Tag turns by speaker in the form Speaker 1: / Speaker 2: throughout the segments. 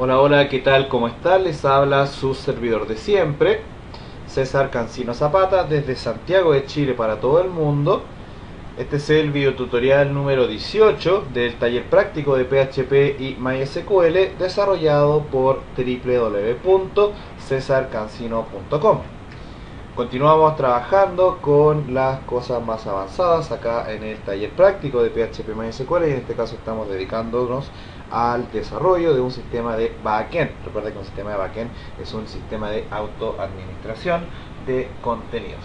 Speaker 1: Hola, hola, ¿qué tal? ¿Cómo están? Les habla su servidor de siempre, César Cancino Zapata, desde Santiago de Chile para todo el mundo. Este es el videotutorial número 18 del taller práctico de PHP y MySQL desarrollado por www.cesarcancino.com. Continuamos trabajando con las cosas más avanzadas acá en el taller práctico de PHP MySQL, y en este caso estamos dedicándonos al desarrollo de un sistema de backend. Recuerda que un sistema de backend es un sistema de autoadministración de contenidos.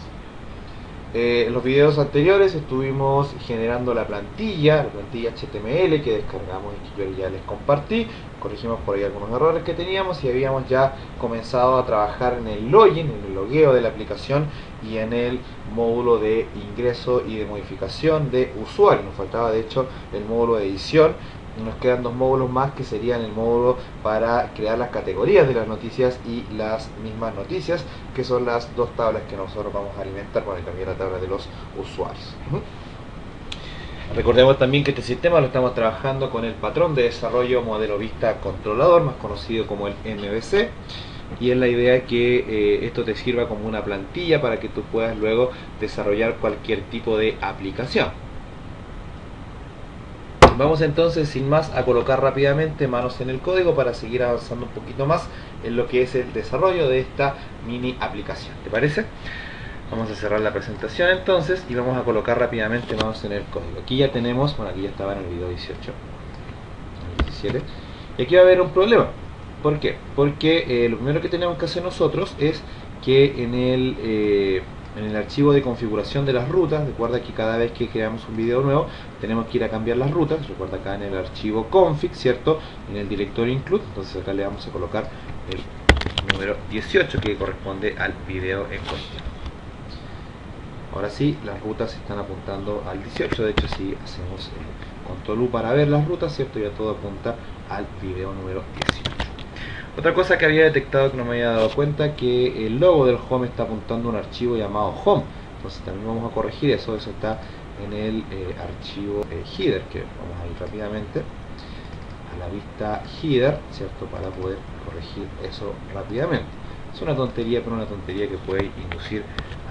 Speaker 1: En los videos anteriores estuvimos generando la plantilla HTML que descargamos y que yo ya les compartí. Corregimos por ahí algunos errores que teníamos y habíamos ya comenzado a trabajar en el login, en el logueo de la aplicación y en el módulo de ingreso y de modificación de usuario. Nos faltaba de hecho el módulo de edición. Nos quedan dos módulos más, que serían el módulo para crear las categorías de las noticias y las mismas noticias, que son las dos tablas que nosotros vamos a alimentar cuando cambiar la tabla de los usuarios. Recordemos también que este sistema lo estamos trabajando con el patrón de desarrollo modelo vista controlador, más conocido como el MVC, y es la idea que esto te sirva como una plantilla para que tú puedas luego desarrollar cualquier tipo de aplicación. Vamos entonces sin más a colocar rápidamente manos en el código para seguir avanzando un poquito más en lo que es el desarrollo de esta mini aplicación. ¿Te parece? Vamos a cerrar la presentación entonces y vamos a colocar rápidamente manos en el código. Aquí ya tenemos, bueno, aquí ya estaba en el video 18, el 17, y aquí va a haber un problema. ¿Por qué? Porque lo primero que tenemos que hacer nosotros es que en el archivo de configuración de las rutas, recuerda que cada vez que creamos un video nuevo tenemos que ir a cambiar las rutas. Recuerda acá en el archivo config, ¿cierto? En el directorio include, entonces acá le vamos a colocar el número 18 que corresponde al video en cuestión. Ahora sí, las rutas están apuntando al 18, de hecho si hacemos control U para ver las rutas, ¿cierto? Ya todo apunta al video número 18. Otra cosa que había detectado que no me había dado cuenta, que el logo del home está apuntando a un archivo llamado home. Entonces también vamos a corregir eso. Eso está en el archivo header, que vamos a ir rápidamente a la vista header, ¿cierto? Para poder corregir eso rápidamente. Es una tontería, pero una tontería que puede inducir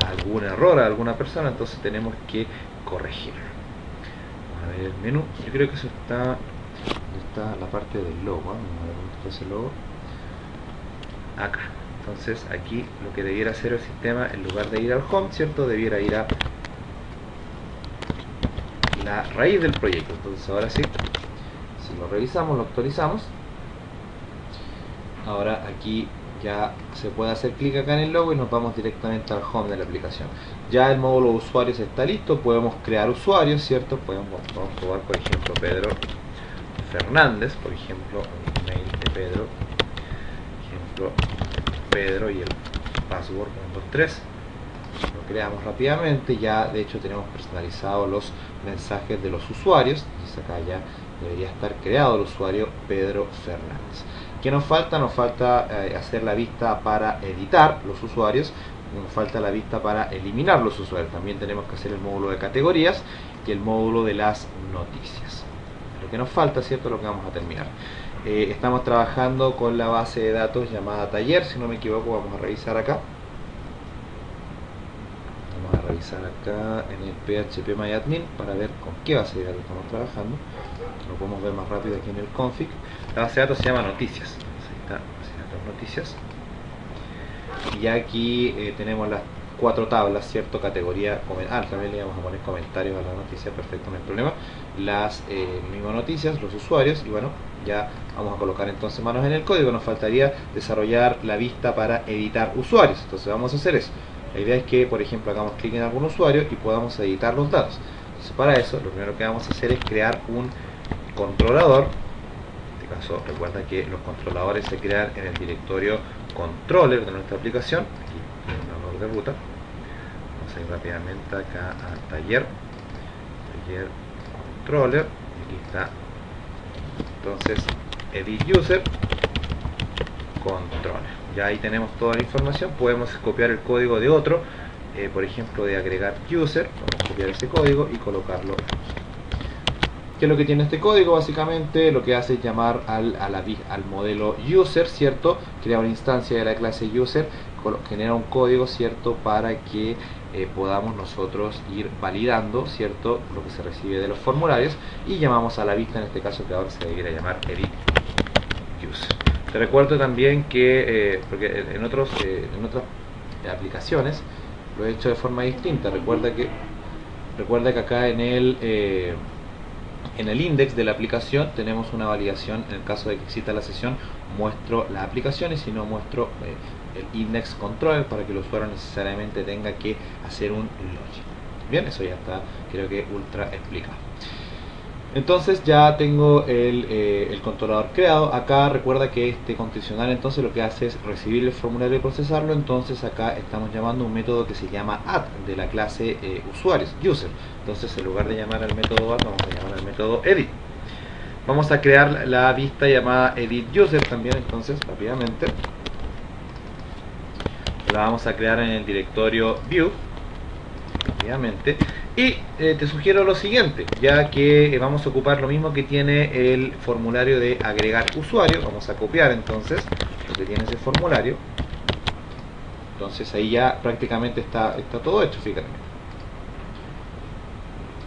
Speaker 1: a algún error a alguna persona, entonces tenemos que corregirlo. Vamos a ver el menú. Yo creo que eso está la parte del logo. Vamos a ver dónde está ese logo. Acá. Entonces aquí lo que debiera hacer el sistema, en lugar de ir al home, ¿cierto? Debiera ir a la raíz del proyecto. Entonces ahora sí, si lo revisamos, lo actualizamos, ahora aquí ya se puede hacer clic acá en el logo y nos vamos directamente al home de la aplicación. Ya el módulo de usuarios está listo, podemos crear usuarios, ¿cierto? Vamos a probar, por ejemplo, Pedro Fernández, por ejemplo, un email de Pedro, Pedro y el password 123. Lo creamos rápidamente. Ya de hecho tenemos personalizados los mensajes de los usuarios. Entonces acá ya debería estar creado el usuario Pedro Fernández. ¿Qué nos falta? Nos falta hacer la vista para editar los usuarios. Nos falta la vista para eliminar los usuarios. También tenemos que hacer el módulo de categorías y el módulo de las noticias. Lo que nos falta, ¿cierto? Lo que vamos a terminar. Estamos trabajando con la base de datos llamada taller, si no me equivoco. Vamos a revisar acá. Vamos a revisar acá en el phpMyAdmin para ver con qué base de datos estamos trabajando. Lo podemos ver más rápido aquí en el config. La base de datos se llama noticias. Ahí está, base de datos noticias. Y ya aquí tenemos las 4 tablas, ¿cierto? Categoría, también le vamos a poner comentarios a la noticia, perfecto, no hay problema. Las mismas noticias, los usuarios, y bueno, ya vamos a colocar entonces manos en el código. Nos faltaría desarrollar la vista para editar usuarios, entonces vamos a hacer eso. La idea es que, por ejemplo, hagamos clic en algún usuario y podamos editar los datos. Entonces para eso, lo primero que vamos a hacer es crear un controlador. En este caso, recuerda que los controladores se crean en el directorio controller de nuestra aplicación. Aquí en el honor de ruta. Vamos a ir rápidamente acá a taller controller, y aquí está entonces edit user controller. Ya ahí tenemos toda la información. Podemos copiar el código de otro, por ejemplo de agregar user. Vamos a copiar ese código y colocarlo aquí. ¿Qué es lo que tiene este código? Básicamente lo que hace es llamar al modelo user, ¿cierto? Crea una instancia de la clase user, genera un código, ¿cierto? Para que podamos nosotros ir validando, ¿cierto? Lo que se recibe de los formularios, y llamamos a la vista, en este caso que ahora se debería llamar edit user. Te recuerdo también que, porque en otras aplicaciones lo he hecho de forma distinta. Recuerda que acá en el index de la aplicación tenemos una validación. En el caso de que exista la sesión, muestro las aplicaciones, y no muestro el index control, para que el usuario necesariamente tenga que hacer un login. Bien, eso ya está, creo que ultra explicado. Entonces ya tengo el controlador creado. Acá recuerda que este condicional entonces lo que hace es recibir el formulario y procesarlo. Entonces acá estamos llamando un método que se llama add, de la clase usuarios, user. Entonces en lugar de llamar al método add, vamos a llamar al método edit. Vamos a crear la vista llamada edit user también. Entonces rápidamente la vamos a crear en el directorio view, rápidamente. Y te sugiero lo siguiente, ya que vamos a ocupar lo mismo que tiene el formulario de agregar usuario. Vamos a copiar entonces lo que tiene ese formulario. Entonces ahí ya prácticamente está todo hecho, fíjate.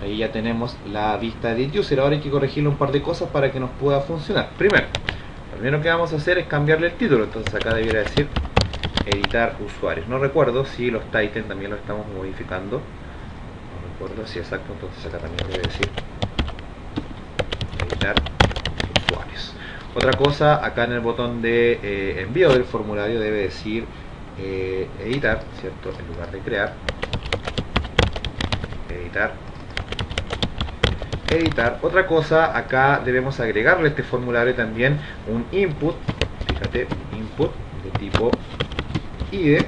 Speaker 1: Ahí ya tenemos la vista de user. Ahora hay que corregirle un par de cosas para que nos pueda funcionar. Lo primero que vamos a hacer es cambiarle el título. Entonces acá debiera decir editar usuarios. No recuerdo si los titles también lo estamos modificando. Sí, exacto. Entonces acá también debe decir editar usuarios. Otra cosa, acá en el botón de envío del formulario debe decir editar, ¿cierto? En lugar de crear, editar. Otra cosa, acá debemos agregarle a este formulario también un input. Fíjate, un input de tipo ID,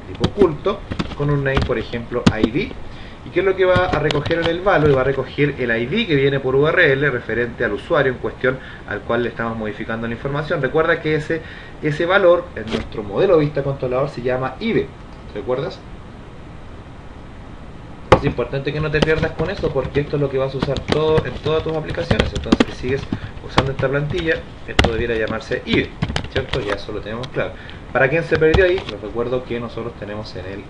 Speaker 1: tipo oculto, con un name, por ejemplo, ID. ¿Y qué es lo que va a recoger en el valor? Va a recoger el ID que viene por URL referente al usuario en cuestión, al cual le estamos modificando la información. Recuerda que ese valor en nuestro modelo vista controlador se llama ID. ¿Recuerdas? Es importante que no te pierdas con eso, porque esto es lo que vas a usar en todas tus aplicaciones. Entonces, si sigues usando esta plantilla, esto debiera llamarse ID, ¿cierto? Ya eso lo tenemos claro. Para quien se perdió ahí, les recuerdo que nosotros tenemos en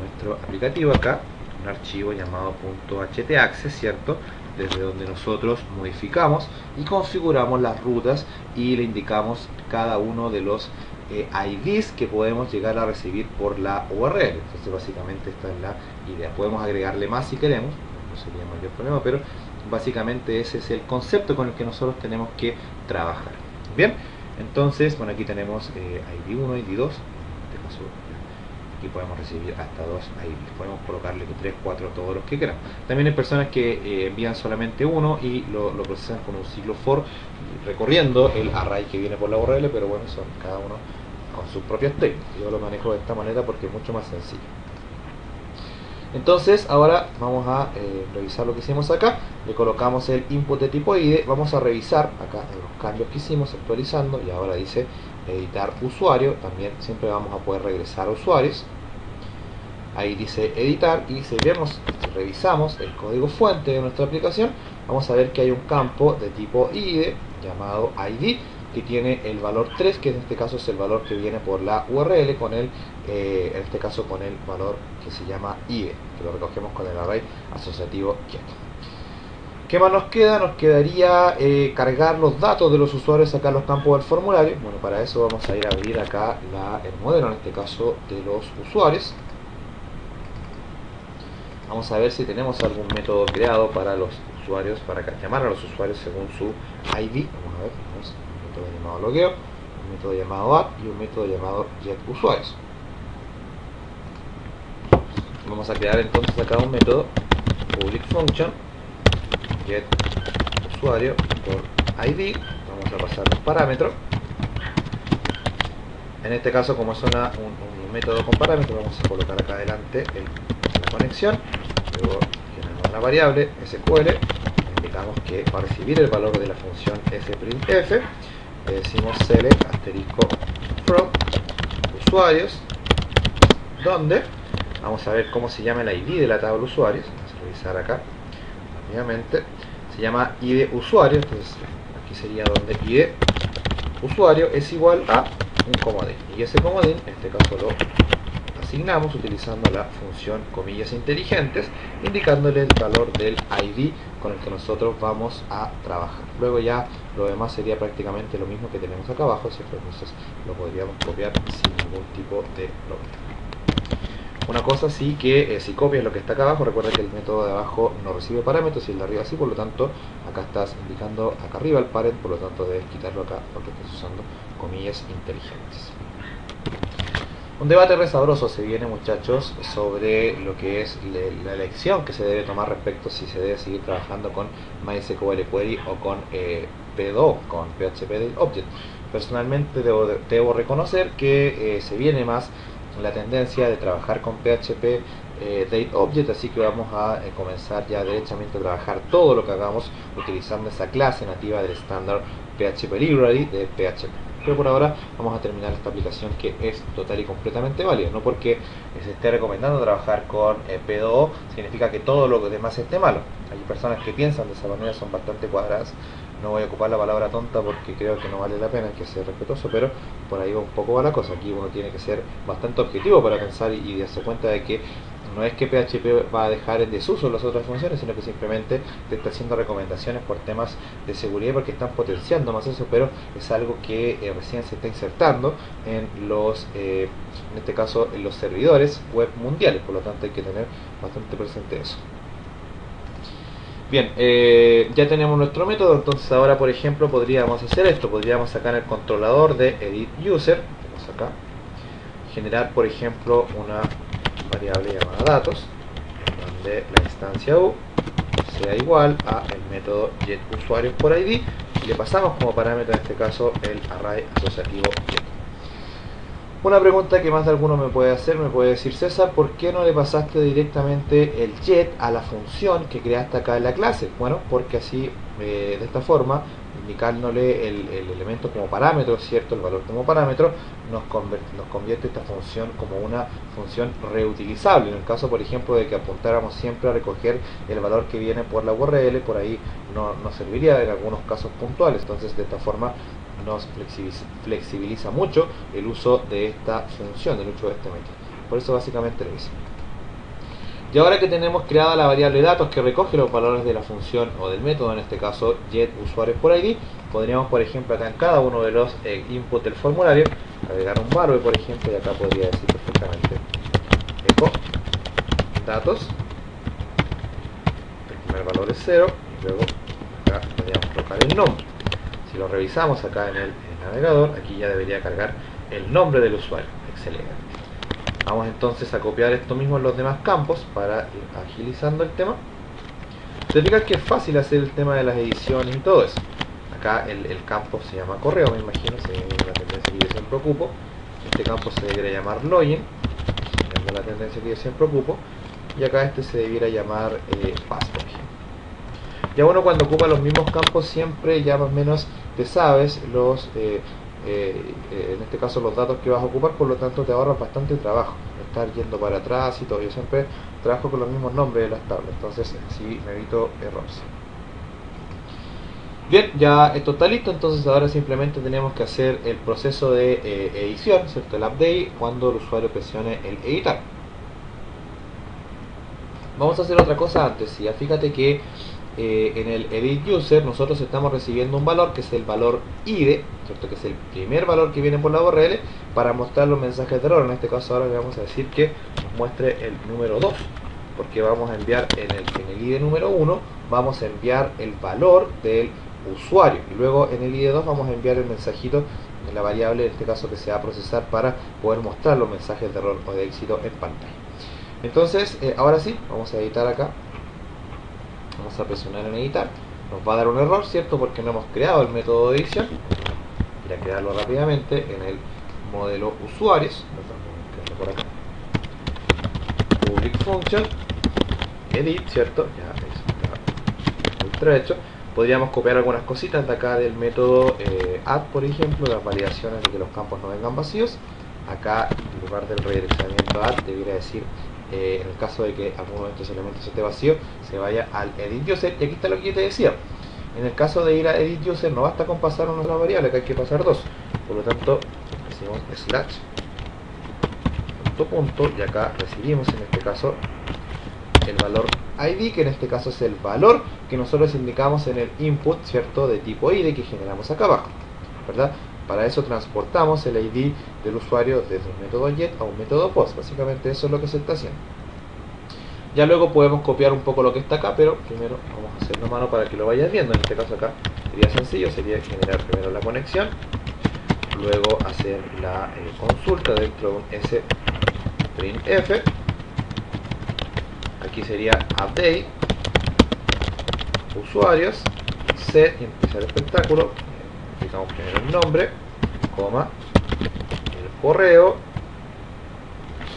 Speaker 1: nuestro aplicativo acá un archivo llamado .htaccess, ¿cierto? Desde donde nosotros modificamos y configuramos las rutas y le indicamos cada uno de los IDs que podemos llegar a recibir por la URL. Entonces básicamente esta es la idea. Podemos agregarle más si queremos, no sería mayor problema, pero básicamente ese es el concepto con el que nosotros tenemos que trabajar. Bien, entonces, bueno, aquí tenemos ID 1, ID 2, en este caso aquí podemos recibir hasta 2 IDs, podemos colocarle 3, 4, todos los que queramos. También hay personas que envían solamente uno y lo procesan con un ciclo for, recorriendo el array que viene por la URL, pero bueno, son cada uno con sus propias técnicas. Yo lo manejo de esta manera porque es mucho más sencillo. Entonces ahora vamos a revisar lo que hicimos acá. Le colocamos el input de tipo ID. Vamos a revisar acá los cambios que hicimos actualizando, y ahora dice editar usuario. También siempre vamos a poder regresar a usuarios. Ahí dice editar, y si revisamos el código fuente de nuestra aplicación, vamos a ver que hay un campo de tipo ID llamado ID, que tiene el valor 3, que en este caso es el valor que viene por la URL, con en este caso con el valor que se llama ID, que lo recogemos con el array asociativo get. ¿Qué más nos queda? Nos quedaría cargar los datos de los usuarios acá en los campos del formulario. Bueno, para eso vamos a ir a abrir acá el modelo, en este caso de los usuarios. Vamos a ver si tenemos algún método creado para los usuarios, para llamar a los usuarios según su ID. Vamos a ver, tenemos un método llamado logueo, un método llamado add y un método llamado getUsuarios. Vamos a crear entonces acá un método public function getUsuario por ID. Vamos a pasar un parámetro. En este caso, como es un método con parámetros, vamos a colocar acá adelante la conexión. Luego generamos una variable SQL, indicamos que va a recibir el valor de la función sprintf. Le decimos select asterisco from usuarios, donde vamos a ver cómo se llama el ID de la tabla usuarios. Vamos a revisar acá rápidamente. Se se llama ID usuario. Entonces aquí sería donde ID usuario es igual a un comodín, y ese comodín en este caso lo asignamos utilizando la función comillas inteligentes, indicándole el valor del ID con el que nosotros vamos a trabajar. Luego ya lo demás sería prácticamente lo mismo que tenemos acá abajo, ¿cierto? Entonces lo podríamos copiar sin ningún tipo de problema. Una cosa sí que si copias lo que está acá abajo, recuerda que el método de abajo no recibe parámetros y el de arriba sí, por lo tanto acá estás indicando acá arriba el parent, por lo tanto debes quitarlo acá porque estás usando comillas inteligentes. Un debate re sabroso se viene, muchachos, sobre lo que es la elección que se debe tomar respecto si se debe seguir trabajando con MySQL Query o con P2O, con PHP Object. Personalmente debo reconocer que se viene más la tendencia de trabajar con PHP Date Object, así que vamos a comenzar ya derechamente a trabajar todo lo que hagamos utilizando esa clase nativa del estándar PHP Library de PHP. Pero por ahora vamos a terminar esta aplicación, que es total y completamente válida. No porque se esté recomendando trabajar con P2O significa que todo lo demás esté malo. Hay personas que piensan de esa manera, son bastante cuadradas. No voy a ocupar la palabra tonta porque creo que no vale la pena, hay que ser respetuoso, pero por ahí va un poco va la cosa. Aquí uno tiene que ser bastante objetivo para pensar y darse cuenta de que no es que PHP va a dejar en desuso las otras funciones, sino que simplemente te está haciendo recomendaciones por temas de seguridad, porque están potenciando más eso, pero es algo que recién se está insertando en los, en este caso, en los servidores web mundiales, por lo tanto hay que tener bastante presente eso. Bien, ya tenemos nuestro método, entonces ahora por ejemplo podríamos hacer esto, podríamos sacar el controlador de edit user, tenemos acá, generar por ejemplo una variable llamada datos, donde la instancia u sea igual a el método getUsuarios por ID, y le pasamos como parámetro en este caso el array asociativo get. Una pregunta que más de alguno me puede hacer, me puede decir: César, ¿por qué no le pasaste directamente el get a la función que creaste acá en la clase? Bueno, porque así, de esta forma, indicándole el elemento como parámetro, ¿cierto? El valor como parámetro, nos convierte esta función como una función reutilizable. En el caso, por ejemplo, de que apuntáramos siempre a recoger el valor que viene por la URL, por ahí no serviría en algunos casos puntuales. Entonces, de esta forma nos flexibiliza mucho el uso de esta función, el uso de este método. Por eso básicamente lo hice. Y ahora que tenemos creada la variable datos que recoge los valores de la función o del método, en este caso getUsuarios por ID, podríamos, por ejemplo, acá en cada uno de los inputs del formulario agregar un valor, por ejemplo, y acá podría decir perfectamente echo datos, el primer valor es 0, y luego acá podríamos colocar el nombre. Si lo revisamos acá en el navegador, aquí ya debería cargar el nombre del usuario. Excelente. Vamos entonces a copiar esto mismo en los demás campos para ir agilizando el tema. Te fijas que es fácil hacer el tema de las ediciones y todo eso. Acá el campo se llama correo, me imagino, siguiendo la tendencia que yo siempre ocupo. Este campo se debería llamar login, siguiendo la tendencia que yo siempre ocupo. Y acá este se debiera llamar pass, por ejemplo. Ya uno cuando ocupa los mismos campos siempre ya más o menos te sabes los, en este caso los datos que vas a ocupar, por lo tanto te ahorras bastante trabajo, estar yendo para atrás y todo. Yo siempre trabajo con los mismos nombres de las tablas, entonces así me evito errores. Bien, ya esto está listo, entonces ahora simplemente tenemos que hacer el proceso de edición, ¿cierto? El update, cuando el usuario presione el editar. Vamos a hacer otra cosa antes, ya fíjate que en el edit user nosotros estamos recibiendo un valor que es el valor ID, ¿cierto? Que es el primer valor que viene por la URL para mostrar los mensajes de error. En este caso ahora le vamos a decir que nos muestre el número 2, porque vamos a enviar en el ID número 1 vamos a enviar el valor del usuario, y luego en el ID2 vamos a enviar el mensajito en la variable, en este caso, que se va a procesar para poder mostrar los mensajes de error o de éxito en pantalla. Entonces ahora sí, vamos a editar acá. Vamos a presionar en editar, nos va a dar un error, ¿cierto? Porque no hemos creado el método de edición. Voy a crearlo rápidamente en el modelo usuarios, por acá. Public function, edit, ¿cierto? Ya está ultra hecho. Podríamos copiar algunas cositas de acá del método add, por ejemplo, las validaciones de que los campos no vengan vacíos. Acá, en lugar del redireccionamiento add, debería decir en el caso de que algún momento ese elemento esté vacío, se vaya al edit user. Y aquí está lo que yo te decía. En el caso de ir a edit user no basta con pasar una sola variable, que hay que pasar dos. Por lo tanto, decimos slash punto, y acá recibimos en este caso el valor id, que en este caso es el valor que nosotros indicamos en el input, ¿cierto?, de tipo id que generamos acá abajo, ¿verdad? Para eso transportamos el id del usuario desde un método get a un método post. Básicamente eso es lo que se está haciendo. Ya luego podemos copiar un poco lo que está acá, pero primero vamos a hacerlo a mano para que lo vayas viendo. En este caso acá sería sencillo, sería generar primero la conexión, luego hacer la consulta dentro de un sprintf. Aquí sería update usuarios, set, y empezar el espectáculo. Indicamos primero el nombre, coma, el correo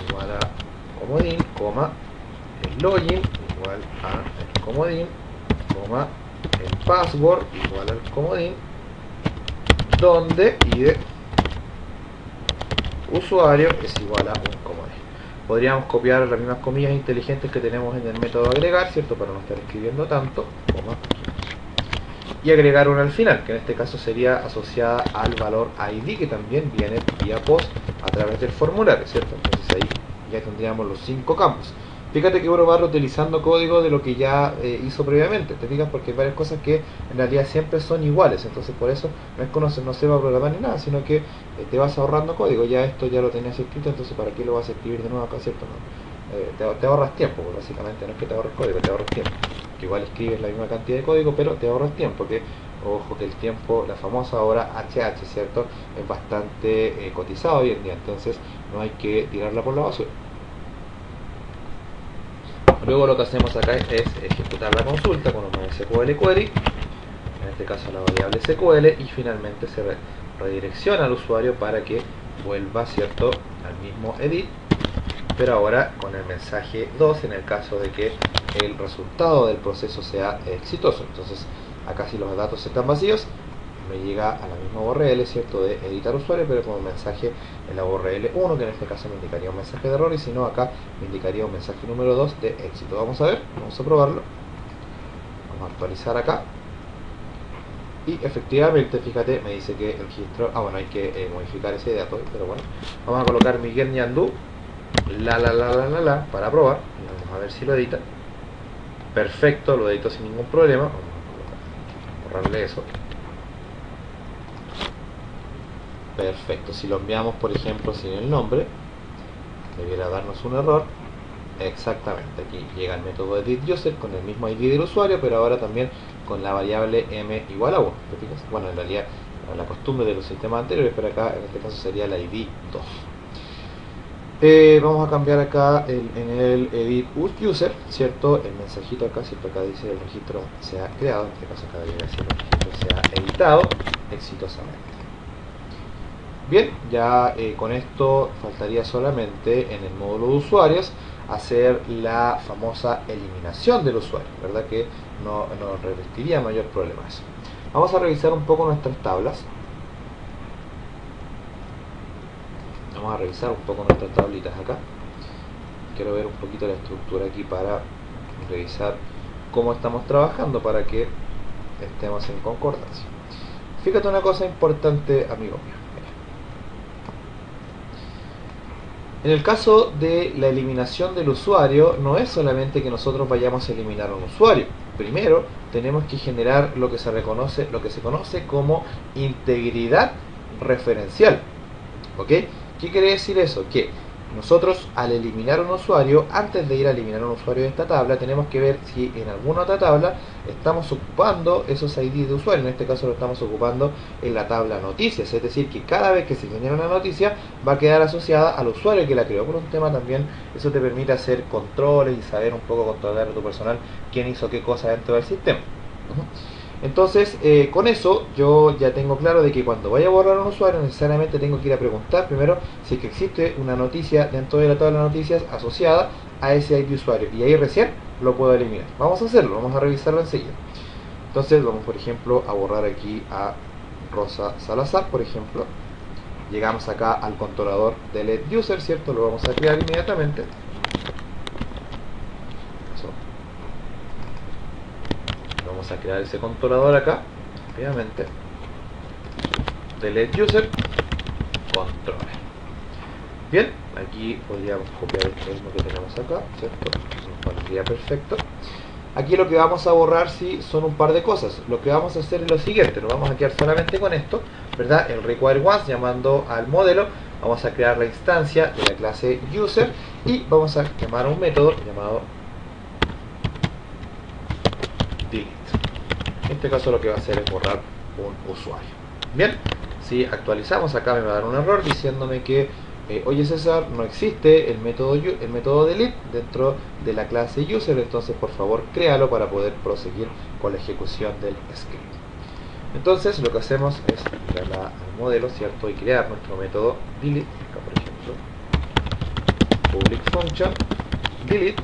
Speaker 1: igual a comodín, coma, el login igual a el comodín, coma, el password igual al comodín, donde id usuario es igual a un comodín. Podríamos copiar las mismas comillas inteligentes que tenemos en el método agregar, ¿cierto?, para no estar escribiendo tanto, coma, y agregar una al final, que en este caso sería asociada al valor id, que también viene vía post a través del formulario, ¿cierto? Entonces ahí ya tendríamos los 5 campos. Fíjate que uno va reutilizando código de lo que ya hizo previamente, te fijas, porque hay varias cosas que en realidad siempre son iguales. Entonces por eso no es que uno no sepa programar ni nada, sino que te vas ahorrando código. Ya esto ya lo tenías escrito, entonces ¿para qué lo vas a escribir de nuevo acá, cierto? No, te ahorras tiempo, pues, básicamente. No es que te ahorres código, te ahorras tiempo, que igual escribes la misma cantidad de código, pero te ahorras tiempo, que ojo que el tiempo, la famosa hora HH, ¿cierto?, es bastante cotizado hoy en día, entonces no hay que tirarla por la basura. Luego lo que hacemos acá es ejecutar la consulta con un SQL query, en este caso la variable SQL, y finalmente se redirecciona al usuario para que vuelva, ¿cierto?, al mismo edit, pero ahora con el mensaje 2 en el caso de que el resultado del proceso sea exitoso. Entonces acá, si los datos están vacíos, me llega a la misma URL, ¿cierto?, de editar usuario, pero con un mensaje en la URL 1, que en este caso me indicaría un mensaje de error, y si no, acá me indicaría un mensaje número 2 de éxito. Vamos a ver, vamos a probarlo. Vamos a actualizar acá. Y efectivamente, fíjate, me dice que el registro... bueno, hay que modificar ese dato, pero bueno. Vamos a colocar Miguel Ñandú, para probar. Y vamos a ver si lo edita. Perfecto, lo edito sin ningún problema. Vamos a borrarle eso. Perfecto, si lo enviamos por ejemplo sin el nombre, debiera darnos un error. Exactamente, aquí llega el método editUser con el mismo ID del usuario, pero ahora también con la variable m igual a 1. ¿Te fijas? Bueno, en realidad la costumbre de los sistemas anteriores, pero acá en este caso sería la ID 2. Vamos a cambiar acá en el edit user, ¿cierto?, el mensajito acá, ¿cierto?, acá dice el registro se ha creado, en este caso acá debería decir el registro se ha editado exitosamente. Bien, ya con esto faltaría solamente en el módulo de usuarios hacer la famosa eliminación del usuario, ¿verdad?, que no nos revestiría mayor problema eso. Vamos a revisar un poco nuestras tablas. Vamos a revisar un poco nuestras tablitas acá. Quiero ver un poquito la estructura aquí para revisar cómo estamos trabajando para que estemos en concordancia. Fíjate una cosa importante, amigo mío. En el caso de la eliminación del usuario, no es solamente que nosotros vayamos a eliminar a un usuario. Primero, tenemos que generar lo que se conoce como integridad referencial. ¿Ok? ¿Qué quiere decir eso? Que nosotros, al eliminar un usuario, antes de ir a eliminar un usuario de esta tabla, tenemos que ver si en alguna otra tabla estamos ocupando esos ID de usuario. En este caso lo estamos ocupando en la tabla noticias, es decir, que cada vez que se genera una noticia va a quedar asociada al usuario que la creó. Por un tema también, eso te permite hacer controles y saber un poco controlar a tu personal quién hizo qué cosa dentro del sistema. Entonces, con eso yo ya tengo claro de que cuando vaya a borrar a un usuario necesariamente tengo que ir a preguntar primero si es que existe una noticia dentro de la tabla de noticias asociada a ese ID usuario, y ahí recién lo puedo eliminar. Vamos a hacerlo, vamos a revisarlo enseguida. Entonces vamos, por ejemplo, a borrar aquí a Rosa Salazar, por ejemplo. Llegamos acá al controlador del edUser, ¿cierto? Lo vamos a crear inmediatamente. Vamos a crear ese controlador acá, rápidamente. Delete user, control. Bien, aquí podríamos copiar esto mismo que tenemos acá, ¿cierto? Nos valdría perfecto. Aquí lo que vamos a borrar sí son un par de cosas. Lo que vamos a hacer es lo siguiente, nos vamos a quedar solamente con esto, ¿verdad? El require once, llamando al modelo, vamos a crear la instancia de la clase user y vamos a llamar a un método llamado delete. En este caso lo que va a hacer es borrar un usuario. Bien, si actualizamos acá me va a dar un error diciéndome que oye César, no existe el método delete dentro de la clase user, entonces por favor créalo para poder proseguir con la ejecución del script. Entonces lo que hacemos es ir al modelo, ¿cierto? Y crear nuestro método delete, acá por ejemplo, public function delete.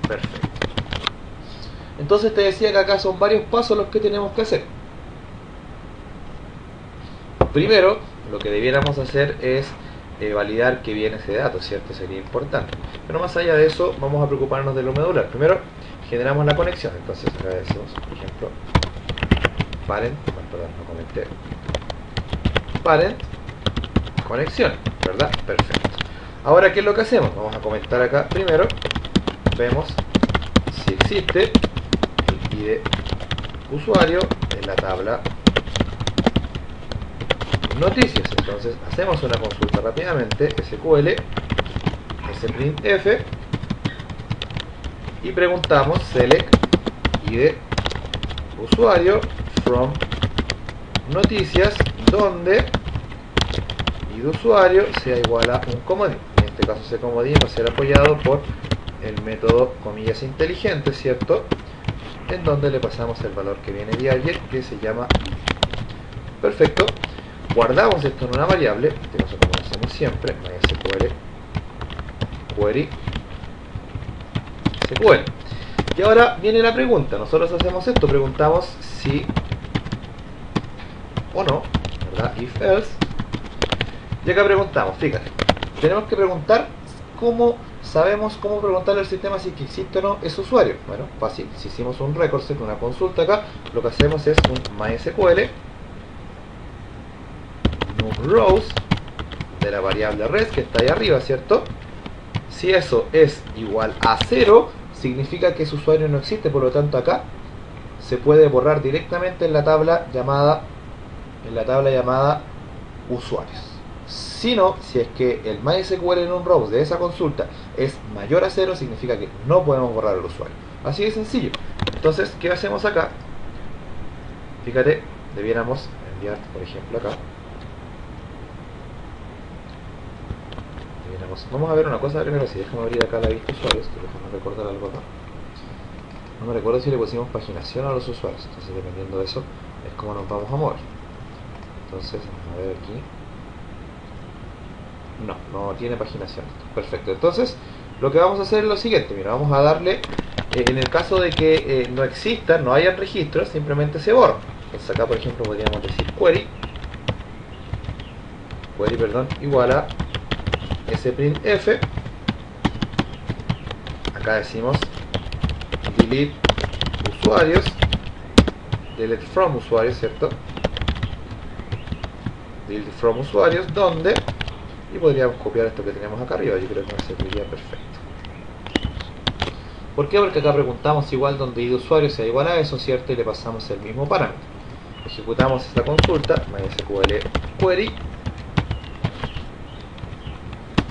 Speaker 1: Perfecto. Entonces te decía que acá son varios pasos los que tenemos que hacer. Primero, lo que debiéramos hacer es validar que viene ese dato, ¿cierto? Sería importante. Pero más allá de eso, vamos a preocuparnos de lo medular. Primero, generamos la conexión. Entonces acá decimos, por ejemplo, parent, perdón, no comenté. Parent, conexión, ¿verdad? Perfecto. Ahora, ¿qué es lo que hacemos? Vamos a comentar acá primero. Vemos si existe el ID usuario en la tabla noticias. Entonces hacemos una consulta rápidamente, SQL, sprintf, y preguntamos select ID usuario from noticias, donde ID usuario sea igual a un comodín. En este caso ese comodín va a ser apoyado por el método comillas inteligente, ¿cierto? En donde le pasamos el valor que viene de ayer, que se llama perfecto. Guardamos esto en una variable, en este caso como lo hacemos siempre, MySQL query SQL. Y ahora viene la pregunta, nosotros hacemos esto, preguntamos si o no, ¿verdad? If else. Y acá preguntamos, fíjate, tenemos que preguntar cómo sabemos cómo preguntarle al sistema si existe o no ese usuario. Bueno, fácil, si hicimos un record set, una consulta acá, lo que hacemos es un MySQL rows de la variable res que está ahí arriba, ¿cierto? Si eso es igual a 0, significa que ese usuario no existe, por lo tanto acá se puede borrar directamente en la tabla llamada usuarios. Si no, si es que el MySQL en un rows de esa consulta es mayor a 0, significa que no podemos borrar el usuario. Así de sencillo. Entonces, ¿qué hacemos acá? Fíjate, debiéramos enviar, por ejemplo, acá. Vamos a ver una cosa primero, si déjame abrir acá la vista usuarios, que déjame recordar algo acá. No me recuerdo si le pusimos paginación a los usuarios, entonces dependiendo de eso es como nos vamos a mover. Entonces vamos a ver aquí. No tiene paginación. Perfecto, entonces lo que vamos a hacer es lo siguiente, mira, vamos a darle, en el caso de que no existan, no hayan registros, simplemente se borra. Entonces acá por ejemplo podríamos decir query igual a sprintf, acá decimos delete usuarios, delete from usuarios, ¿cierto? Delete from usuarios, donde, y podríamos copiar esto que tenemos acá arriba, yo creo que me serviría perfecto. ¿Por qué? Porque acá preguntamos igual donde ID usuario sea igual a eso, ¿cierto? Y le pasamos el mismo parámetro. Ejecutamos esta consulta, MySQL query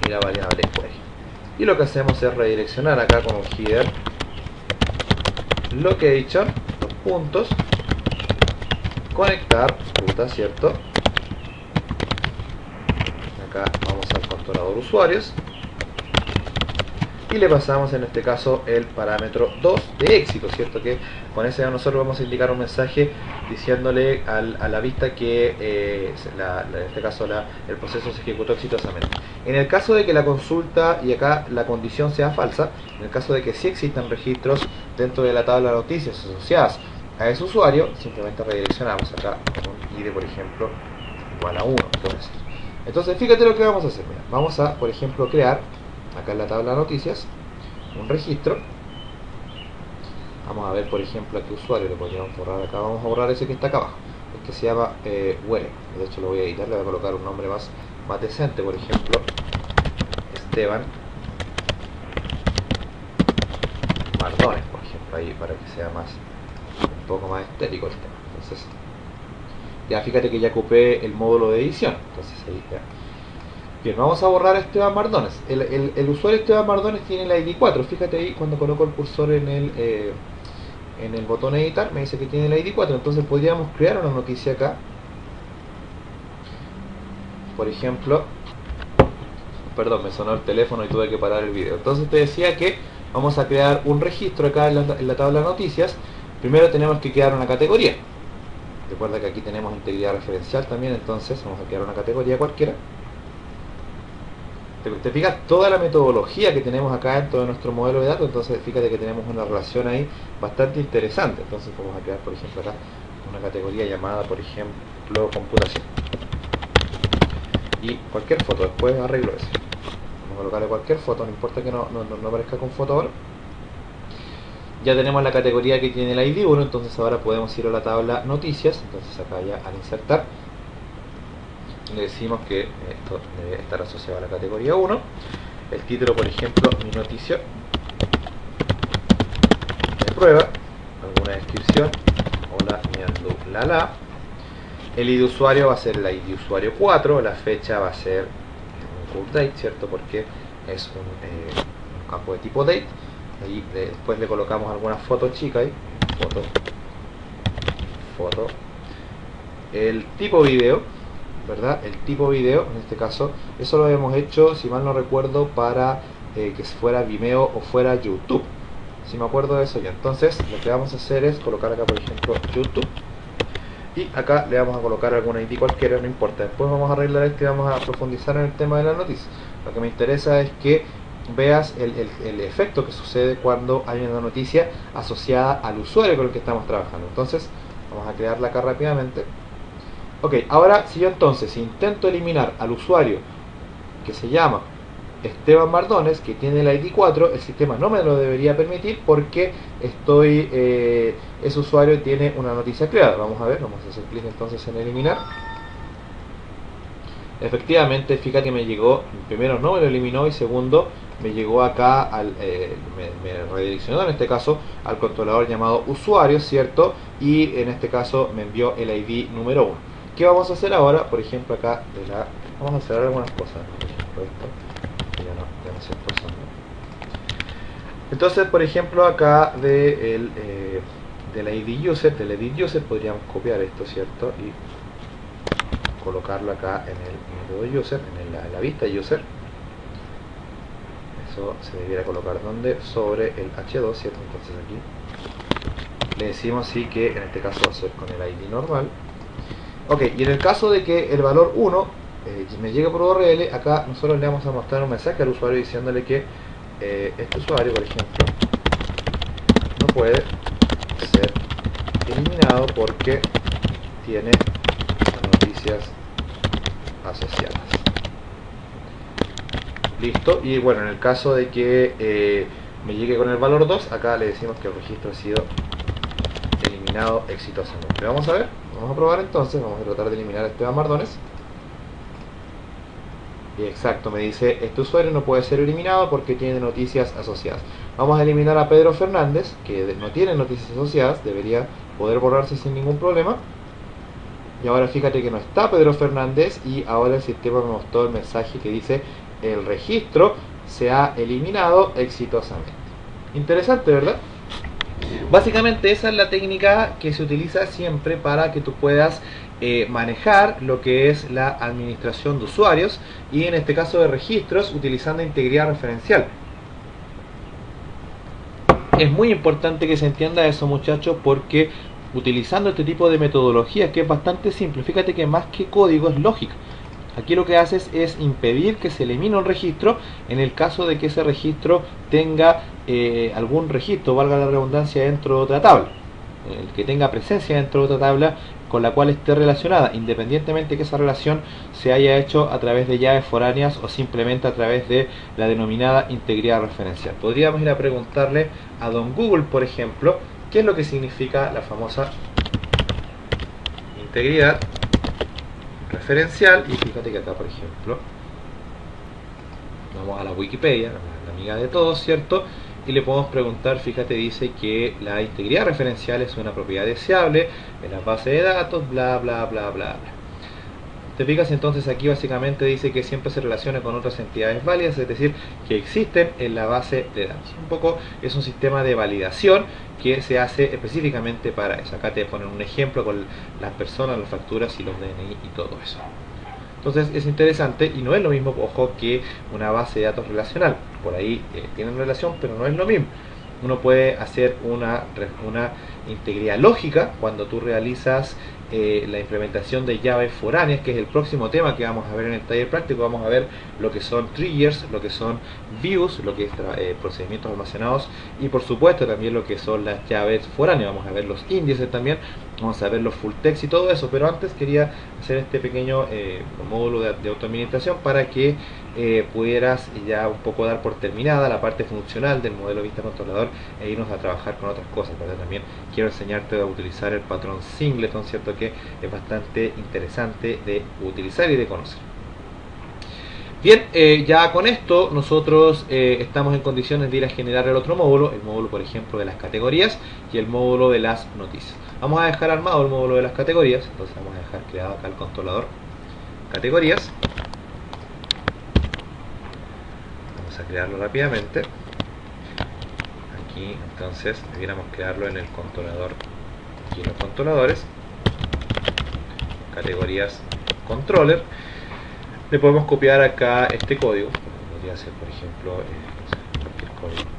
Speaker 1: y la variable query. Y lo que hacemos es redireccionar acá con un header location, dos puntos, conectar ruta, ¿cierto? Acá vamos al controlador usuarios y le pasamos en este caso el parámetro 2 de éxito, ¿cierto? Que con ese nosotros vamos a indicar un mensaje diciéndole a la vista que en este caso el proceso se ejecutó exitosamente. En el caso de que la consulta y acá la condición sea falsa, en el caso de que sí existan registros dentro de la tabla de noticias asociadas a ese usuario, simplemente redireccionamos acá con un ID, por ejemplo, igual a 1, puede ser. Entonces fíjate lo que vamos a hacer. Mira, vamos a, por ejemplo, crear acá en la tabla de noticias un registro Vamos a ver, por ejemplo, a qué usuario le podríamos borrar acá. Vamos a borrar ese que está acá abajo, el que se llama Were. De hecho lo voy a editar, le voy a colocar un nombre más decente, por ejemplo Esteban Mardones, por ejemplo, ahí, para que sea un poco más estético el tema. Entonces ya fíjate que ya ocupé el módulo de edición, entonces ahí ya. Bien, vamos a borrar a Esteban Mardones. El usuario Esteban Mardones tiene el ID 4. Fíjate ahí cuando coloco el cursor en el botón editar, me dice que tiene el ID 4. Entonces podríamos crear una noticia acá. Por ejemplo, perdón, me sonó el teléfono y tuve que parar el video. Entonces te decía que vamos a crear un registro acá en la tabla de noticias. Primero tenemos que crear una categoría. Recuerda que aquí tenemos integridad referencial también, entonces vamos a crear una categoría cualquiera. Te fijas toda la metodología que tenemos acá dentro de nuestro modelo de datos, entonces fíjate que tenemos una relación ahí bastante interesante. Entonces vamos a crear, por ejemplo, acá una categoría llamada, por ejemplo, computación. Y cualquier foto, después arreglo eso. Vamos a colocarle cualquier foto, no importa que no aparezca con foto ahora. Ya tenemos la categoría que tiene el ID 1, entonces ahora podemos ir a la tabla noticias. Entonces acá ya al insertar le decimos que esto debe estar asociado a la categoría 1. El título, por ejemplo, mi noticia de prueba, alguna descripción, hola, mi andu la. El ID usuario va a ser el ID usuario 4, la fecha va a ser un current date, ¿cierto? Porque es un campo de tipo date. Ahí después le colocamos algunas fotos chicas ahí, foto. El tipo video, ¿verdad? El tipo video, en este caso, eso lo habíamos hecho, si mal no recuerdo, para que fuera Vimeo o fuera YouTube. Si me acuerdo de eso ya. Entonces, lo que vamos a hacer es colocar acá, por ejemplo, YouTube. Y acá le vamos a colocar alguna ID cualquiera, no importa. Después vamos a arreglar esto y vamos a profundizar en el tema de la noticia. Lo que me interesa es que veas el efecto que sucede cuando hay una noticia asociada al usuario con el que estamos trabajando. Entonces, vamos a crearla acá rápidamente. Ok, ahora si yo entonces intento eliminar al usuario que se llama Esteban Mardones, que tiene el ID 4, el sistema no me lo debería permitir porque ese usuario tiene una noticia creada. Vamos a ver, vamos a hacer clic entonces en eliminar. Efectivamente, fíjate que me llegó, primero no me lo eliminó y segundo me llegó acá, me redireccionó en este caso al controlador llamado usuario, ¿cierto? Y en este caso me envió el ID número 1. ¿Qué vamos a hacer ahora? Por ejemplo acá, vamos a cerrar algunas cosas, por ejemplo esto, ya no se esfuerzan. Entonces, por ejemplo acá del ID user, del edit user, podríamos copiar esto, ¿cierto? Y colocarlo acá en el método user, en la vista user. Eso se debiera colocar donde, sobre el H2, ¿cierto? Entonces aquí le decimos sí que en este caso va a ser con el ID normal. Ok, y en el caso de que el valor 1 me llegue por URL, acá nosotros le vamos a mostrar un mensaje al usuario diciéndole que este usuario, por ejemplo, no puede ser eliminado porque tiene noticias asociadas. Listo, y bueno, en el caso de que me llegue con el valor 2, acá le decimos que el registro ha sido eliminado exitosamente. Vamos a ver, vamos a probar entonces, vamos a tratar de eliminar a Esteban Mardones. Y exacto, me dice, este usuario no puede ser eliminado porque tiene noticias asociadas. Vamos a eliminar a Pedro Fernández, que no tiene noticias asociadas, debería poder borrarse sin ningún problema. Y ahora fíjate que no está Pedro Fernández y ahora el sistema me mostró el mensaje que dice el registro se ha eliminado exitosamente. Interesante, ¿verdad? Básicamente esa es la técnica que se utiliza siempre para que tú puedas manejar lo que es la administración de usuarios y en este caso de registros utilizando integridad referencial. Es muy importante que se entienda eso, muchachos, porque utilizando este tipo de metodología que es bastante simple, fíjate que más que código es lógica. Aquí lo que haces es impedir que se elimine un registro en el caso de que ese registro tenga algún registro, valga la redundancia, dentro de otra tabla. El que tenga presencia dentro de otra tabla con la cual esté relacionada, independientemente que esa relación se haya hecho a través de llaves foráneas o simplemente a través de la denominada integridad referencial. Podríamos ir a preguntarle a don Google, por ejemplo, ¿Qué es lo que significa la famosa integridad referencial? Y fíjate que acá, por ejemplo, vamos a la Wikipedia, la amiga de todos, ¿cierto? Y le podemos preguntar, fíjate, dice que la integridad referencial es una propiedad deseable en las bases de datos, bla, bla, bla, bla, bla. Te fijas, entonces aquí básicamente dice que siempre se relaciona con otras entidades válidas, es decir, que existen en la base de datos. Un poco es un sistema de validación que se hace específicamente para eso. Acá te ponen un ejemplo con las personas, las facturas y los DNI y todo eso. Entonces es interesante y no es lo mismo, ojo, que una base de datos relacional. Por ahí tienen relación, pero no es lo mismo. Uno puede hacer una integridad lógica cuando tú realizas la implementación de llaves foráneas, que es el próximo tema que vamos a ver en el taller práctico. Vamos a ver lo que son triggers, lo que son views, lo que es procedimientos almacenados y por supuesto también lo que son las llaves foráneas. Vamos a ver los índices también, vamos a ver los full text y todo eso, pero antes quería hacer este pequeño módulo de autoadministración para que pudieras ya un poco dar por terminada la parte funcional del modelo vista controlador e irnos a trabajar con otras cosas, ¿verdad? También quiero enseñarte a utilizar el patrón singleton, ¿cierto? Que es bastante interesante de utilizar y de conocer. Bien, ya con esto nosotros estamos en condiciones de ir a generar el otro módulo, el módulo por ejemplo de las categorías y el módulo de las noticias. Vamos a dejar armado el módulo de las categorías, entonces vamos a dejar creado acá el controlador categorías. Vamos a crearlo rápidamente. Aquí entonces debiéramos crearlo en el controlador, aquí en los controladores, categorías controller. Le podemos copiar acá este código, podría ser por ejemplo cualquier código,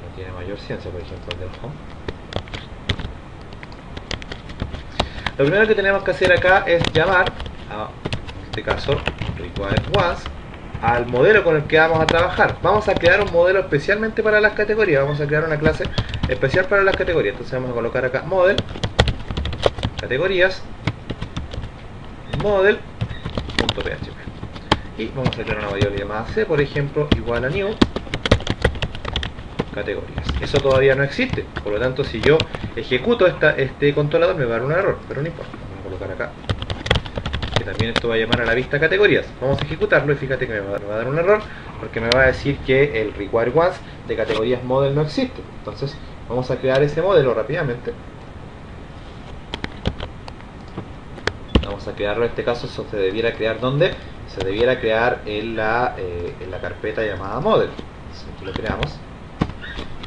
Speaker 1: no tiene mayor ciencia, por ejemplo el del home. Lo primero que tenemos que hacer acá es llamar a, en este caso, required once, al modelo con el que vamos a trabajar. Vamos a crear un modelo especialmente para las categorías, vamos a crear una clase especial para las categorías. Entonces vamos a colocar acá model, categorías, model.php y vamos a crear una variable llamada c, por ejemplo, igual a new categorías. Eso todavía no existe, por lo tanto si yo ejecuto este controlador me va a dar un error, pero no importa. Vamos a colocar acá que también esto va a llamar a la vista categorías. Vamos a ejecutarlo y fíjate que me va a dar un error porque me va a decir que el require once de categorías model no existe. Entonces vamos a crear ese modelo rápidamente. Vamos a crearlo, en este caso eso se debiera crear ¿dónde? Se debiera crear en la carpeta llamada model. Entonces aquí lo creamos.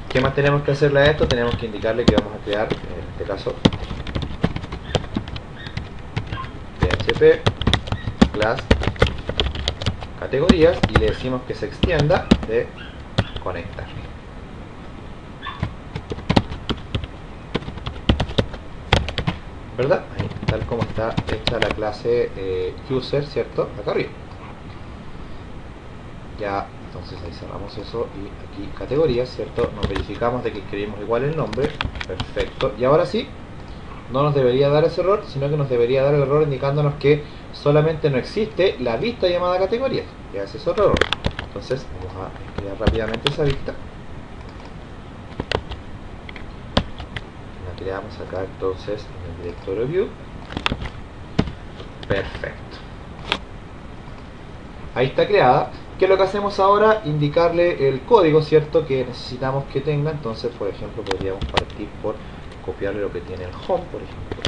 Speaker 1: ¿Qué más tenemos que hacerle a esto? Tenemos que indicarle que vamos a crear, en este caso, PHP class categorías y le decimos que se extienda de conectar. ¿Verdad? Ahí, tal como está hecha la clase user, ¿cierto? Acá arriba. Ya, entonces ahí cerramos eso y aquí categorías, ¿cierto? Nos verificamos de que escribimos igual el nombre. Perfecto. Y ahora sí, no nos debería dar ese error, sino que nos debería dar el error indicándonos que solamente no existe la vista llamada categorías. Que ese es otro error. Entonces vamos a crear rápidamente esa vista. La creamos acá entonces en el directorio view. Perfecto. Ahí está creada. ¿Qué es lo que hacemos ahora? Indicarle el código, ¿cierto? Que necesitamos que tenga. Entonces, por ejemplo, podríamos partir por copiarle lo que tiene el home, por ejemplo.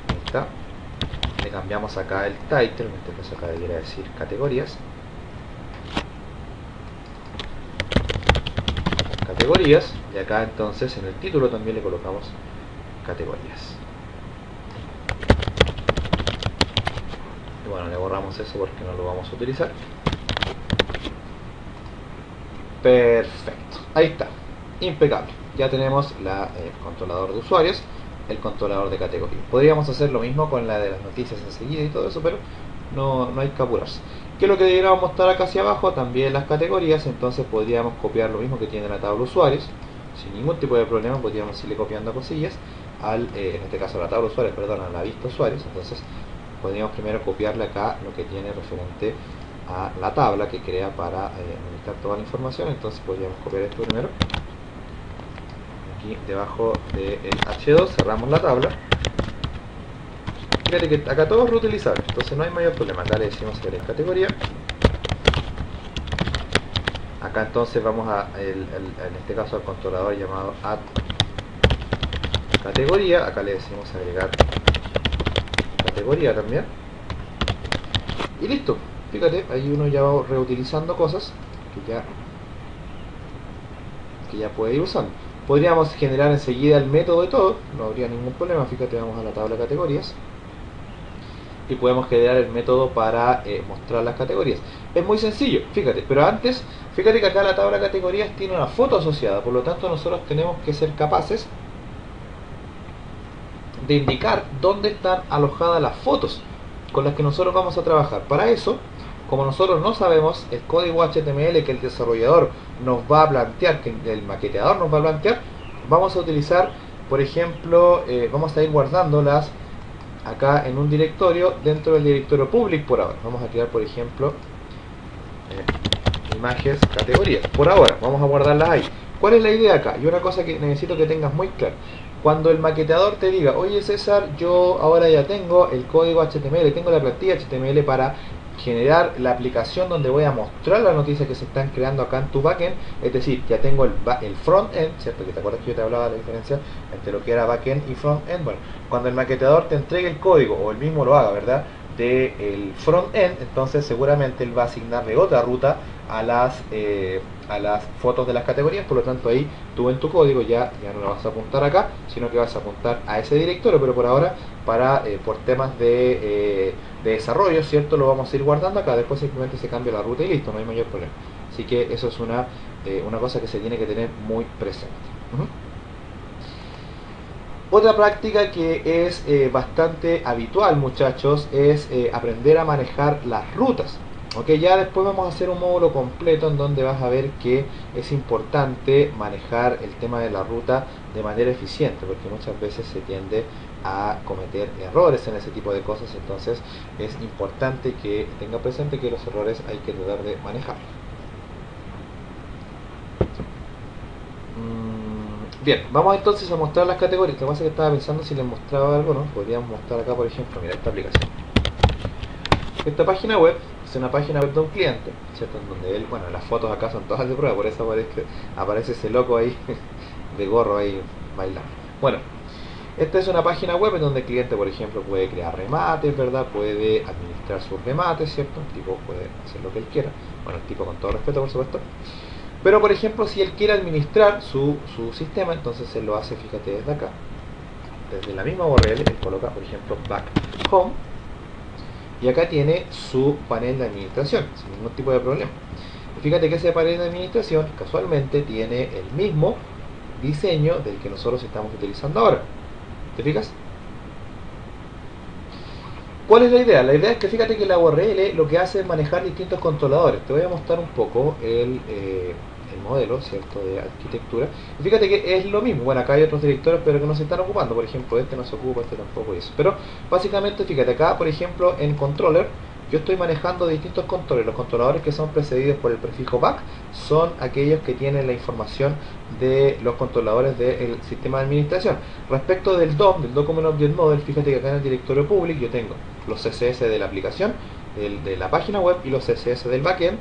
Speaker 1: Ahí está. Le cambiamos acá el title, en este caso acá debería decir categorías. Categorías. Y acá entonces en el título también le colocamos categorías. Y bueno, le borramos eso porque no lo vamos a utilizar. Perfecto. Ahí está. Impecable. Ya tenemos el controlador de usuarios, el controlador de categorías. Podríamos hacer lo mismo con la de las noticias enseguida y todo eso, pero no hay que apurarse. ¿Qué es lo que deberíamos mostrar acá hacia abajo? También las categorías. Entonces podríamos copiar lo mismo que tiene la tabla usuarios. Sin ningún tipo de problema podríamos irle copiando cosillas en este caso a la tabla usuarios, perdón, a la vista usuarios. Entonces podríamos primero copiarle acá lo que tiene referente a la tabla que crea para administrar toda la información. Entonces podríamos copiar esto primero. Aquí debajo del H2 cerramos la tabla. Fíjate que acá todo es reutilizable, entonces no hay mayor problema. Acá le decimos agregar categoría. Acá entonces vamos en este caso al controlador llamado add categoría. Acá le decimos agregar categoría también. Y listo. Fíjate, ahí uno ya va reutilizando cosas que ya puede ir usando. Podríamos generar enseguida el método de todo, no habría ningún problema. Fíjate, vamos a la tabla de categorías y podemos generar el método para mostrar las categorías. Es muy sencillo, fíjate, pero antes, fíjate que acá la tabla de categorías tiene una foto asociada, por lo tanto nosotros tenemos que ser capaces de indicar dónde están alojadas las fotos con las que nosotros vamos a trabajar. Para eso, como nosotros no sabemos el código HTML que el desarrollador nos va a plantear, que el maqueteador nos va a plantear, vamos a utilizar, por ejemplo, vamos a ir guardándolas acá en un directorio dentro del directorio public por ahora. Vamos a crear, por ejemplo, imágenes categorías. Por ahora, vamos a guardarlas ahí. ¿Cuál es la idea acá? Y una cosa que necesito que tengas muy claro. Cuando el maqueteador te diga, oye César, yo ahora ya tengo el código HTML, tengo la plantilla HTML para generar la aplicación donde voy a mostrar las noticias que se están creando acá en tu backend, es decir, ya tengo el front-end, ¿cierto? Que te acuerdas que yo te hablaba de la diferencia entre lo que era backend y front-end. Bueno, cuando el maqueteador te entregue el código, o él mismo lo haga, ¿verdad?, del front-end, entonces seguramente él va a asignarle otra ruta a las fotos de las categorías. Por lo tanto ahí tú en tu código ya no lo vas a apuntar acá, sino que vas a apuntar a ese directorio, pero por ahora por temas de desarrollo, ¿cierto?, lo vamos a ir guardando acá. Después simplemente se cambia la ruta y listo, no hay mayor problema. Así que eso es una cosa que se tiene que tener muy presente. Otra práctica que es bastante habitual, muchachos, es aprender a manejar las rutas. Ok, ya después vamos a hacer un módulo completo en donde vas a ver que es importante manejar el tema de la ruta de manera eficiente, porque muchas veces se tiende a cometer errores en ese tipo de cosas. Entonces es importante que tenga presente que los errores hay que tratar de manejar. Bien, vamos entonces a mostrar las categorías. Lo que pasa es que estaba pensando si les mostraba algo, ¿no? Podríamos mostrar acá, por ejemplo, mira esta aplicación. Esta página web es una página web de un cliente, ¿cierto? En donde él, bueno, las fotos acá son todas de prueba, por eso aparece ese loco ahí de gorro ahí bailando. Bueno, esta es una página web en donde el cliente, por ejemplo, puede crear remates, ¿verdad? Puede administrar sus remates, ¿cierto? El tipo puede hacer lo que él quiera. Bueno, el tipo con todo respeto, por supuesto. Pero, por ejemplo, si él quiere administrar su sistema, entonces él lo hace, fíjate, desde acá. Desde la misma URL, él coloca, por ejemplo, back home. Y acá tiene su panel de administración, sin ningún tipo de problema. Y fíjate que ese panel de administración, casualmente, tiene el mismo diseño del que nosotros estamos utilizando ahora. ¿Te fijas? ¿Cuál es la idea? La idea es que fíjate que la URL lo que hace es manejar distintos controladores. Te voy a mostrar un poco el modelo, ¿cierto?, de arquitectura. Y fíjate que es lo mismo. Bueno, acá hay otros directorios, pero que no se están ocupando. Por ejemplo, este no se ocupa, este tampoco, y eso. Pero básicamente, fíjate, acá, por ejemplo, en controller, yo estoy manejando distintos controles. Los controladores que son precedidos por el prefijo back son aquellos que tienen la información de los controladores del sistema de administración. Respecto del DOM, del Document Object Model, fíjate que acá en el directorio public yo tengo los CSS de la aplicación, de la página web, y los CSS del backend,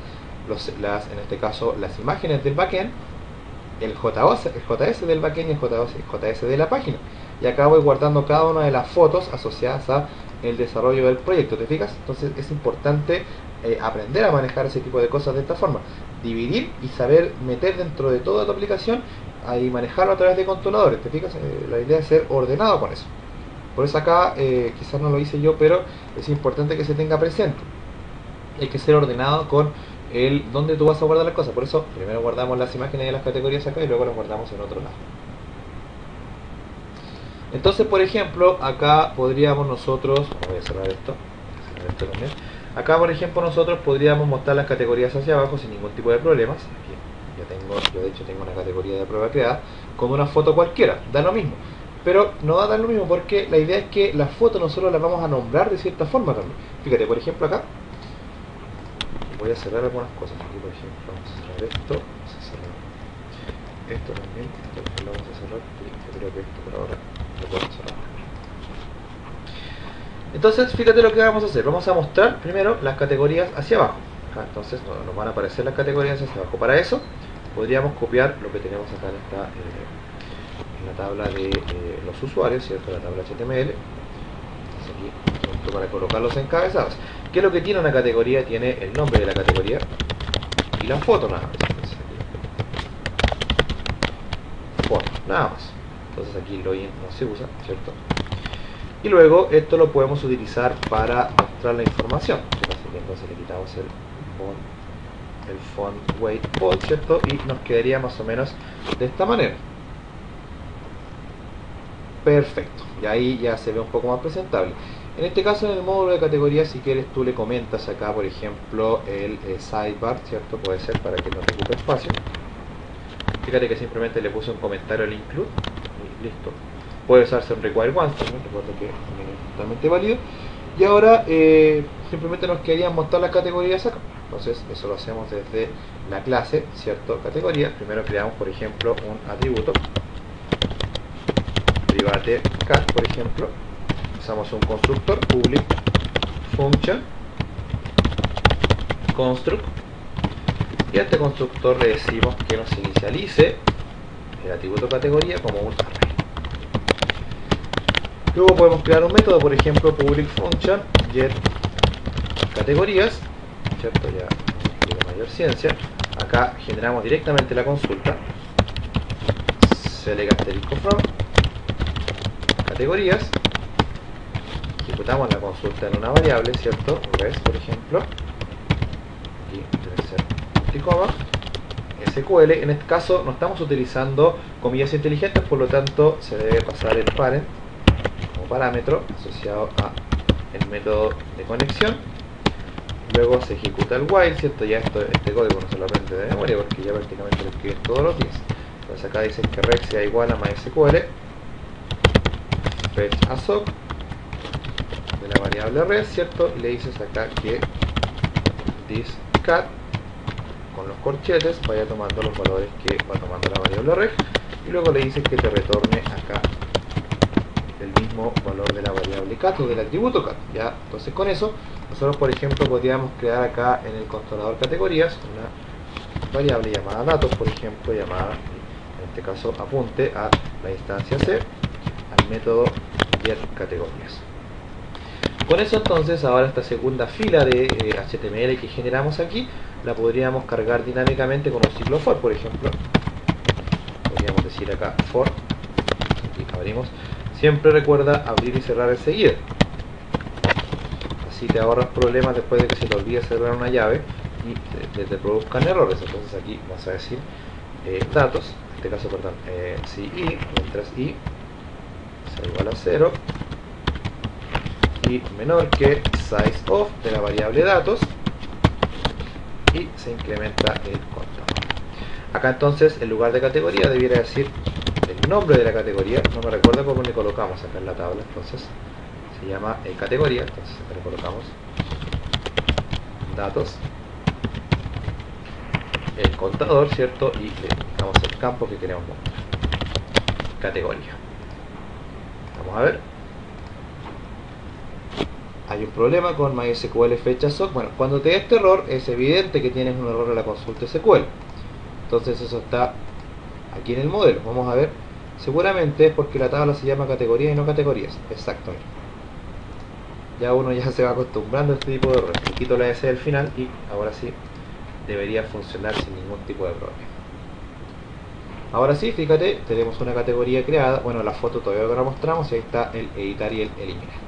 Speaker 1: en este caso las imágenes del backend, el JS del backend y el JS de la página. Y acá voy guardando cada una de las fotos asociadas a el desarrollo del proyecto, ¿te fijas? Entonces es importante aprender a manejar ese tipo de cosas de esta forma, dividir y saber meter dentro de toda tu aplicación y manejarlo a través de controladores, ¿te fijas? La idea es ser ordenado con eso. Por eso acá, quizás no lo hice yo, pero es importante que se tenga presente. Hay que ser ordenado con dónde tú vas a guardar las cosas. Por eso primero guardamos las imágenes de las categorías acá y luego las guardamos en otro lado. Entonces, por ejemplo, acá podríamos nosotros, voy a cerrar esto también. Acá, por ejemplo, nosotros podríamos mostrar las categorías hacia abajo sin ningún tipo de problemas. Aquí yo de hecho tengo una categoría de prueba creada con una foto cualquiera, da lo mismo. Pero no va a dar lo mismo porque la idea es que las fotos nosotros las vamos a nombrar de cierta forma también. Fíjate, por ejemplo, acá voy a cerrar algunas cosas. Aquí por ejemplo vamos a cerrar esto, vamos a cerrar esto también, esto lo vamos a cerrar y yo creo que esto por ahora lo podemos cerrar. Entonces fíjate lo que vamos a hacer, vamos a mostrar primero las categorías hacia abajo. Entonces nos van a aparecer las categorías hacia abajo. Para eso podríamos copiar lo que tenemos acá en la tabla de los usuarios, ¿cierto? La tabla HTML. Entonces aquí para colocar los encabezados. ¿Qué es lo que tiene una categoría? Tiene el nombre de la categoría y la foto nada más. Entonces, aquí, foto, nada más. Entonces aquí el login no se usa, ¿cierto? Y luego esto lo podemos utilizar para mostrar la información. Así que entonces le quitamos el font weight bold, ¿cierto? Y nos quedaría más o menos de esta manera. Perfecto, y ahí ya se ve un poco más presentable. En este caso, en el módulo de categoría, si quieres tú le comentas acá, por ejemplo, el sidebar, ¿cierto? Puede ser para que no te ocupe espacio. Fíjate que simplemente le puse un comentario al include y listo. Puede usarse en require once también, recuerda que también es totalmente válido. Y ahora simplemente nos quedaría mostrar las categorías acá. Entonces eso lo hacemos desde la clase, ¿cierto? Categoría. Primero creamos, por ejemplo, un atributo private cat, por ejemplo. Usamos un constructor public function construct, y a este constructor le decimos que nos inicialice el atributo categoría como un array. Luego podemos crear un método, por ejemplo, public function get categorías, ¿cierto? Ya de mayor ciencia. Acá generamos directamente la consulta, select asterisco from categorías, ejecutamos la consulta en una variable, ¿cierto? Res, por ejemplo, aquí debe ser multicoma, SQL. En este caso no estamos utilizando comillas inteligentes, por lo tanto se debe pasar el parent como parámetro asociado a el método de conexión. Luego se ejecuta el while, ¿cierto? Ya este código no se lo aprende de memoria porque ya prácticamente lo escribes todos los días. Entonces acá dicen que rec sea igual a MySQL fetch assoc de la variable res, ¿cierto? Y le dices acá que this cat con los corchetes vaya tomando los valores que va tomando la variable reg, y luego le dices que te retorne acá el mismo valor de la variable cat o del atributo cat. Ya, entonces con eso nosotros, por ejemplo, podríamos crear acá en el controlador categorías una variable llamada datos, por ejemplo, llamada en este caso apunte a la instancia C, al método get categorías. Con eso entonces ahora esta segunda fila de HTML que generamos aquí la podríamos cargar dinámicamente con un ciclo for, por ejemplo. Podríamos decir acá for, y abrimos. Siempre recuerda abrir y cerrar enseguida. Así te ahorras problemas después de que se te olvide cerrar una llave y te produzcan errores. Entonces aquí vamos a decir datos, en este caso, perdón, si i, mientras i sea igual a 0 y menor que size of de la variable datos, y se incrementa el contador. Acá entonces en lugar de categoría debiera decir el nombre de la categoría. No me recuerdo cómo le colocamos acá en la tabla, entonces se llama categoría. Entonces acá le colocamos datos, el contador, ¿cierto? Y le damos el campo que queremos mostrar, categoría. Vamos a ver. Hay un problema con MySQL fecha assoc. Bueno, cuando te da este error es evidente que tienes un error en la consulta SQL. Entonces eso está aquí en el modelo. Vamos a ver. Seguramente es porque la tabla se llama categoría y no categorías. Exacto. Ya uno ya se va acostumbrando a este tipo de errores. Le quito la S del final y ahora sí debería funcionar sin ningún tipo de problema. Ahora sí, fíjate, tenemos una categoría creada. Bueno, la foto todavía no la mostramos y ahí está el editar y el eliminar.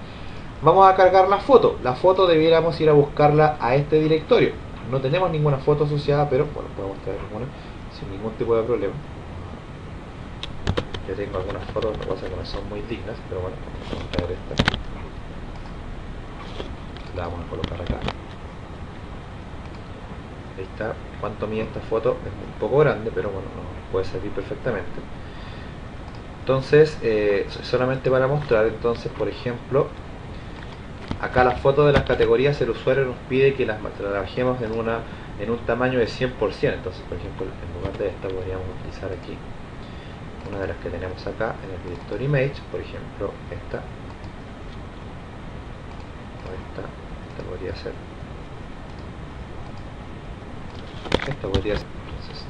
Speaker 1: Vamos a cargar la foto. La foto debiéramos ir a buscarla a este directorio. No tenemos ninguna foto asociada, pero bueno, podemos traer una sin ningún tipo de problema. Yo tengo algunas fotos, lo que pasa es que no son muy dignas, pero bueno, vamos a traer esta. La vamos a colocar acá. Ahí está. ¿Cuánto mide esta foto? Es un poco grande, pero bueno, nos puede servir perfectamente. Entonces, solamente para mostrar, entonces, por ejemplo, Acá las fotos de las categorías el usuario nos pide que las trabajemos en un tamaño de 100%. Entonces, por ejemplo, en lugar de esta podríamos utilizar aquí una de las que tenemos acá en el directory image, por ejemplo esta o esta podría ser, esta podría ser. Entonces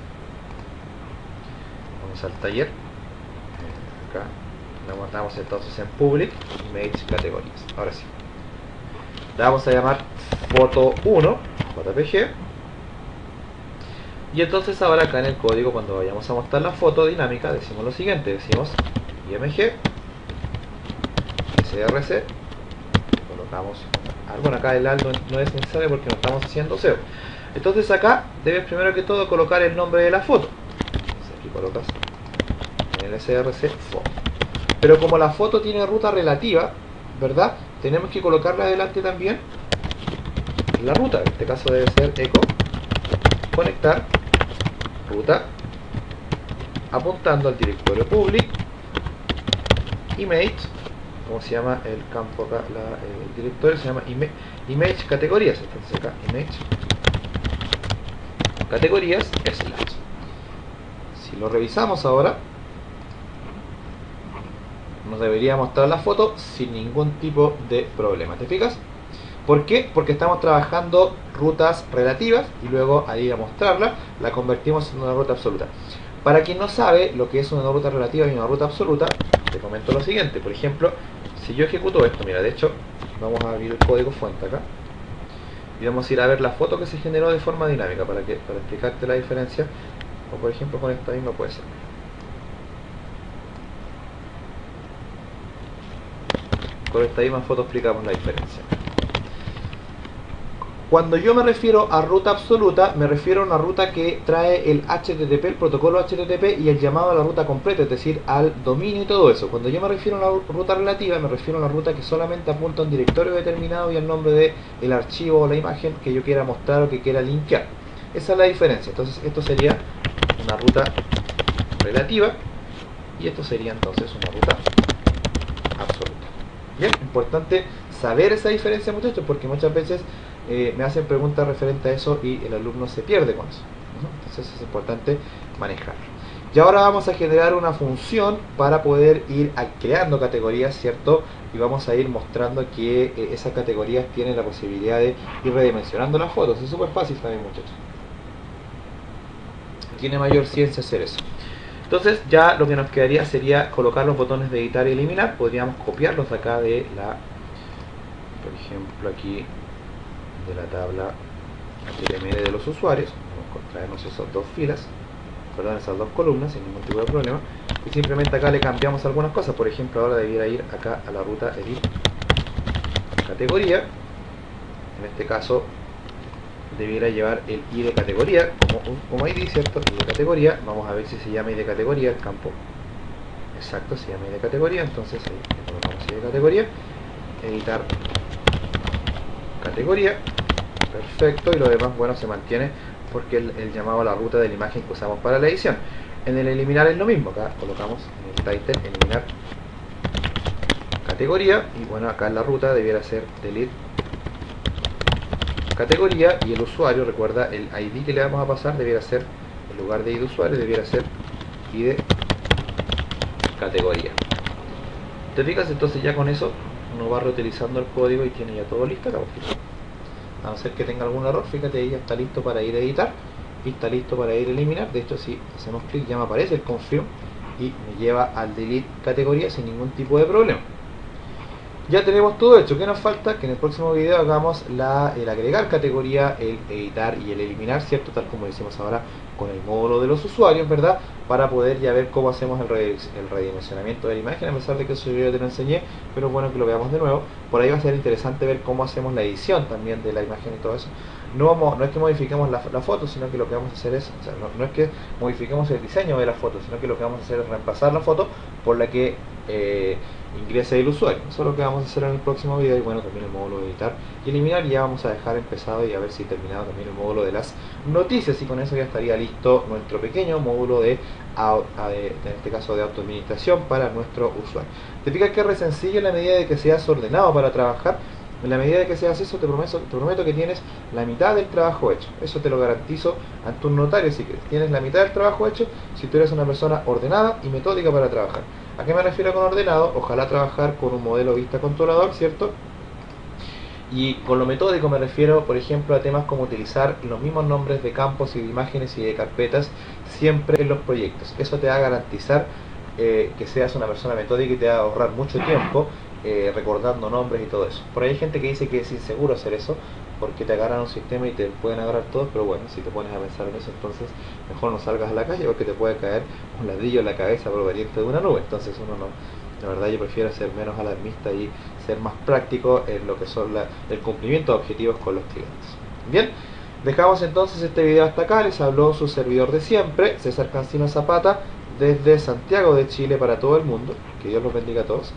Speaker 1: vamos al taller, acá la guardamos entonces en public image categorías. Ahora sí, la vamos a llamar foto 1 jpg. Y entonces ahora acá en el código, cuando vayamos a mostrar la foto dinámica, decimos lo siguiente, decimos img src, colocamos algo. Acá el algo no es necesario porque no estamos haciendo SEO. Entonces acá debes primero que todo colocar el nombre de la foto. Entonces aquí colocas en el src foto. Pero como la foto tiene ruta relativa, ¿verdad? Tenemos que colocarle adelante también la ruta. En este caso debe ser echo conectar ruta, apuntando al directorio public image. ¿Cómo se llama el campo acá? El directorio se llama image categorías. Entonces acá image categorías slash. Si lo revisamos ahora, nos debería mostrar la foto sin ningún tipo de problema. ¿Te fijas? ¿Por qué? Porque estamos trabajando rutas relativas y luego al ir a mostrarla la convertimos en una ruta absoluta. Para quien no sabe lo que es una ruta relativa y una ruta absoluta, te comento lo siguiente. Por ejemplo, si yo ejecuto esto, mira, de hecho vamos a abrir el código fuente acá y vamos a ir a ver la foto que se generó de forma dinámica para explicarte la diferencia. O por ejemplo con esta misma puede ser. Con esta misma foto explicamos la diferencia. Cuando yo me refiero a ruta absoluta, me refiero a una ruta que trae el HTTP, el protocolo HTTP y el llamado a la ruta completa, es decir, al dominio y todo eso. Cuando yo me refiero a una ruta relativa, me refiero a una ruta que solamente apunta a un directorio determinado y al nombre del archivo o la imagen que yo quiera mostrar o que quiera linkear. Esa es la diferencia. Entonces esto sería una ruta relativa y esto sería entonces una ruta absoluta. Bien, importante saber esa diferencia, muchachos, porque muchas veces me hacen preguntas referentes a eso y el alumno se pierde con eso. Entonces es importante manejarlo. Y ahora vamos a generar una función para poder ir creando categorías, ¿cierto? Y vamos a ir mostrando que esas categorías tienen la posibilidad de ir redimensionando las fotos. Es súper fácil también, muchachos. Tiene mayor ciencia hacer eso. Entonces ya lo que nos quedaría sería colocar los botones de editar y eliminar. Podríamos copiarlos de acá de la, por ejemplo aquí, de la tabla HTML de los usuarios. Vamos a traernos esas dos filas, perdón, esas dos columnas sin ningún tipo de problema, y simplemente acá le cambiamos algunas cosas. Por ejemplo, ahora debiera ir acá a la ruta edit categoría. En este caso debiera llevar el ID de categoría como ID, ¿cierto? ID de categoría. Vamos a ver si se llama ID de categoría el campo. Exacto, se llama ID de categoría. Entonces ahí le colocamos ID de categoría, editar categoría. Perfecto, y lo demás, bueno, se mantiene porque el llamado a la ruta de la imagen que usamos para la edición. En el eliminar es lo mismo. Acá colocamos en el title eliminar categoría y bueno, acá en la ruta debiera ser delete categoría y el usuario, recuerda, el ID que le vamos a pasar debiera ser, en lugar de ID usuario, debiera ser ID categoría. ¿Te fijas? Entonces ya con eso uno va reutilizando el código y tiene ya todo listo. Acá, a no ser que tenga algún error, fíjate, ahí ya está listo para ir a editar y está listo para ir a eliminar. De hecho, si hacemos clic ya me aparece el confirm y me lleva al delete categoría sin ningún tipo de problema. Ya tenemos todo hecho. ¿Qué nos falta? Que en el próximo video hagamos el agregar categoría, el editar y el eliminar, ¿cierto? Tal como lo hicimos ahora con el módulo de los usuarios, ¿verdad? Para poder ya ver cómo hacemos el redimensionamiento de la imagen, a pesar de que eso yo ya te lo enseñé, pero es bueno que lo veamos de nuevo. Por ahí va a ser interesante ver cómo hacemos la edición también de la imagen y todo eso. No es que modifiquemos la foto, sino que lo que vamos a hacer es, o sea, no es que modifiquemos el diseño de la foto, sino que lo que vamos a hacer es reemplazar la foto por la que ingrese el usuario. Eso es lo que vamos a hacer en el próximo video. Y bueno, también el módulo de editar y eliminar, y ya vamos a dejar empezado y a ver si terminado también el módulo de las noticias, y con eso ya estaría listo nuestro pequeño módulo de en este caso de autoadministración para nuestro usuario. Te fijas que es re sencillo en la medida de que seas ordenado para trabajar. En la medida de que seas eso, te prometo que tienes la mitad del trabajo hecho. Eso te lo garantizo ante un notario. Si tienes la mitad del trabajo hecho, si tú eres una persona ordenada y metódica para trabajar. ¿A qué me refiero con ordenado? Ojalá trabajar con un modelo vista controlador, ¿cierto? Y con lo metódico me refiero, por ejemplo, a temas como utilizar los mismos nombres de campos y de imágenes y de carpetas siempre en los proyectos. Eso te va a garantizar que seas una persona metódica y te va a ahorrar mucho tiempo recordando nombres y todo eso. Por ahí hay gente que dice que es inseguro hacer eso porque te agarran un sistema y te pueden agarrar todos, pero bueno, si te pones a pensar en eso, entonces mejor no salgas a la calle porque te puede caer un ladrillo en la cabeza proveniente de una nube. Entonces uno no, la verdad yo prefiero ser menos alarmista y ser más práctico en lo que son el cumplimiento de objetivos con los clientes. Bien, dejamos entonces este video hasta acá. Les habló su servidor de siempre, César Cancino Zapata, desde Santiago de Chile para todo el mundo. Que Dios los bendiga a todos.